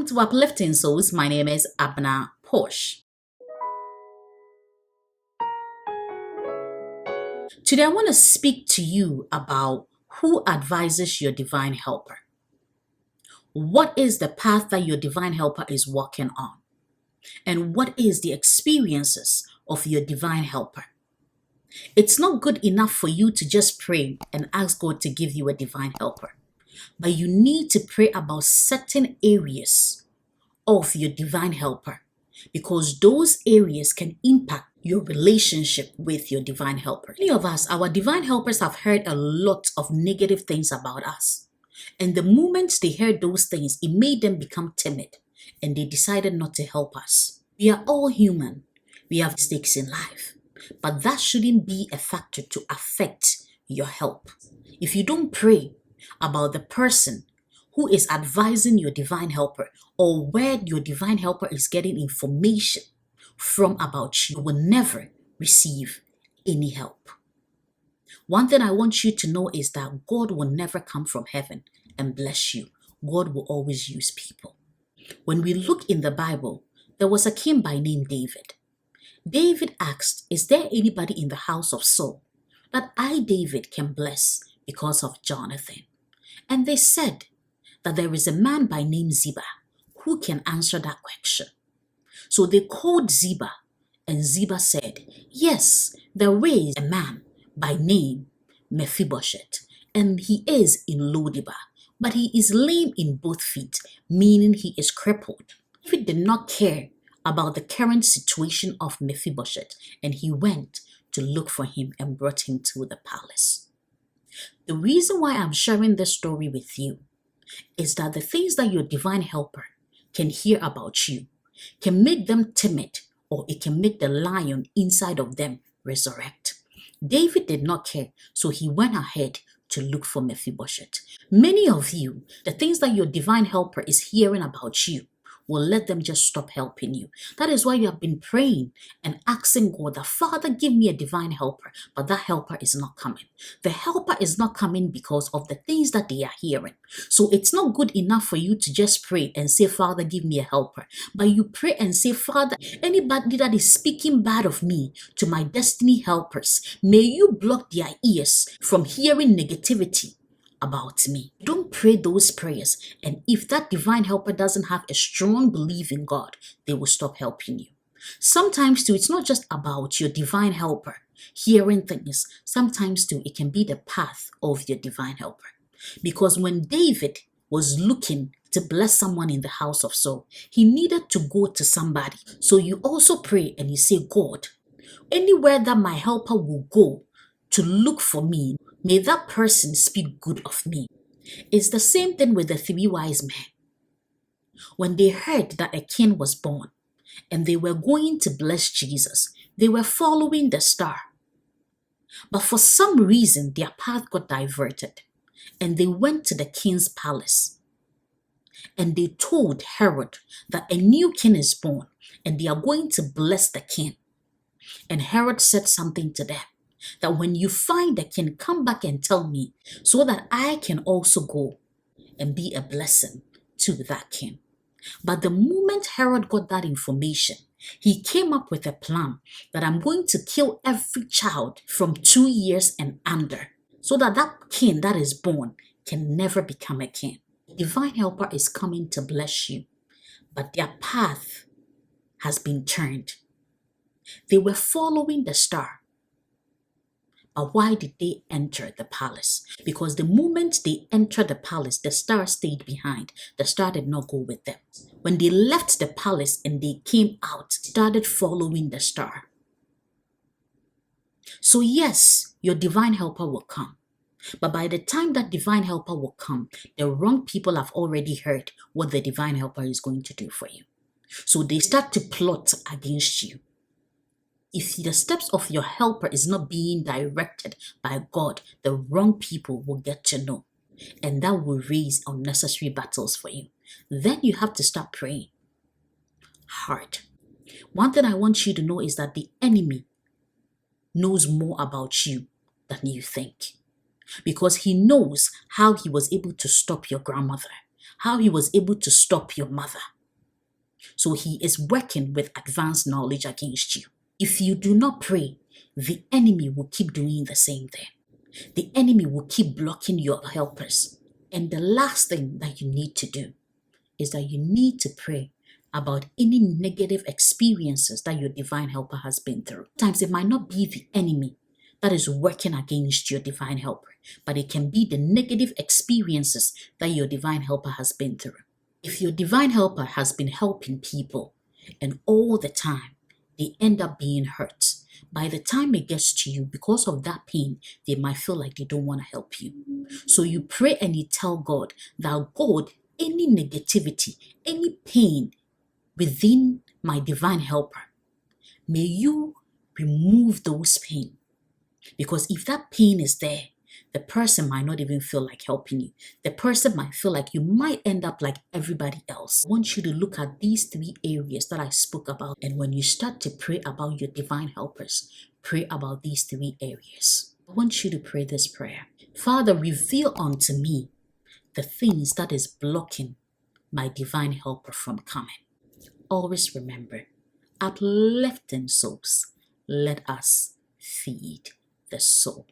Welcome to Uplifting Souls. My name is Abna Posh. Today I want to speak to you about who advises your divine helper. What is the path that your divine helper is walking on? And what is the experiences of your divine helper? It's not good enough for you to just pray and ask God to give you a divine helper. But you need to pray about certain areas of your divine helper, because those areas can impact your relationship with your divine helper. Many of us, our divine helpers have heard a lot of negative things about us. And the moment they heard those things, it made them become timid and they decided not to help us. We are all human. We have mistakes in life. But that shouldn't be a factor to affect your help. If you don't pray about the person who is advising your divine helper or where your divine helper is getting information from about you, you will never receive any help. One thing I want you to know is that God will never come from heaven and bless you. God will always use people. When we look in the Bible, there was a king by name David. David asked, is there anybody in the house of Saul that I, David, can bless because of Jonathan? And they said that there is a man by name Ziba who can answer that question. So they called Ziba, and Ziba said, yes, there is a man by name Mephibosheth, and he is in Lodibar, but he is lame in both feet, meaning he is crippled. David did not care about the current situation of Mephibosheth, and he went to look for him and brought him to the palace. The reason why I'm sharing this story with you is that the things that your divine helper can hear about you can make them timid, or it can make the lion inside of them resurrect. David did not care, so he went ahead to look for Mephibosheth. Many of you, the things that your divine helper is hearing about you will let them just stop helping you. That is why you have been praying and asking God that, Father, give me a divine helper, but that helper is not coming. The helper is not coming because of the things that they are hearing. So it's not good enough for you to just pray and say, Father, give me a helper. But you pray and say, Father, anybody that is speaking bad of me to my destiny helpers, may you block their ears from hearing negativity about me. Don't pray those prayers, and if that divine helper doesn't have a strong belief in God, they will stop helping you. Sometimes too, it's not just about your divine helper hearing things. Sometimes too, it can be the path of your divine helper. Because when David was looking to bless someone in the house of Saul, he needed to go to somebody. So you also pray and you say, God, anywhere that my helper will go to look for me, may that person speak good of me. It's the same thing with the three wise men. When they heard that a king was born and they were going to bless Jesus, they were following the star. But for some reason, their path got diverted and they went to the king's palace. And they told Herod that a new king is born and they are going to bless the king. And Herod said something to them, that when you find the king, come back and tell me so that I can also go and be a blessing to that king. But the moment Herod got that information, he came up with a plan that I'm going to kill every child from 2 years and under so that that king that is born can never become a king. Divine helper is coming to bless you, but their path has been turned. They were following the star. But why did they enter the palace? Because the moment they entered the palace, the star stayed behind. The star did not go with them. When they left the palace and they came out, started following the star. So yes, your divine helper will come. But by the time that divine helper will come, the wrong people have already heard what the divine helper is going to do for you. So they start to plot against you. If the steps of your helper is not being directed by God, the wrong people will get to know. And that will raise unnecessary battles for you. Then you have to start praying hard. One thing I want you to know is that the enemy knows more about you than you think. Because he knows how he was able to stop your grandmother, how he was able to stop your mother. So he is working with advanced knowledge against you. If you do not pray, the enemy will keep doing the same thing. The enemy will keep blocking your helpers. And the last thing that you need to do is that you need to pray about any negative experiences that your divine helper has been through. Sometimes it might not be the enemy that is working against your divine helper, but it can be the negative experiences that your divine helper has been through. If your divine helper has been helping people and all the time they end up being hurt, by the time it gets to you, because of that pain, they might feel like they don't want to help you. So you pray and you tell God that, God, any negativity, any pain within my divine helper, may you remove those pain. Because if that pain is there, the person might not even feel like helping you. The person might feel like you might end up like everybody else. I want you to look at these 3 areas that I spoke about. And when you start to pray about your divine helpers, pray about these 3 areas. I want you to pray this prayer. Father, reveal unto me the things that is blocking my divine helper from coming. Always remember, uplifting souls, let us feed the soul.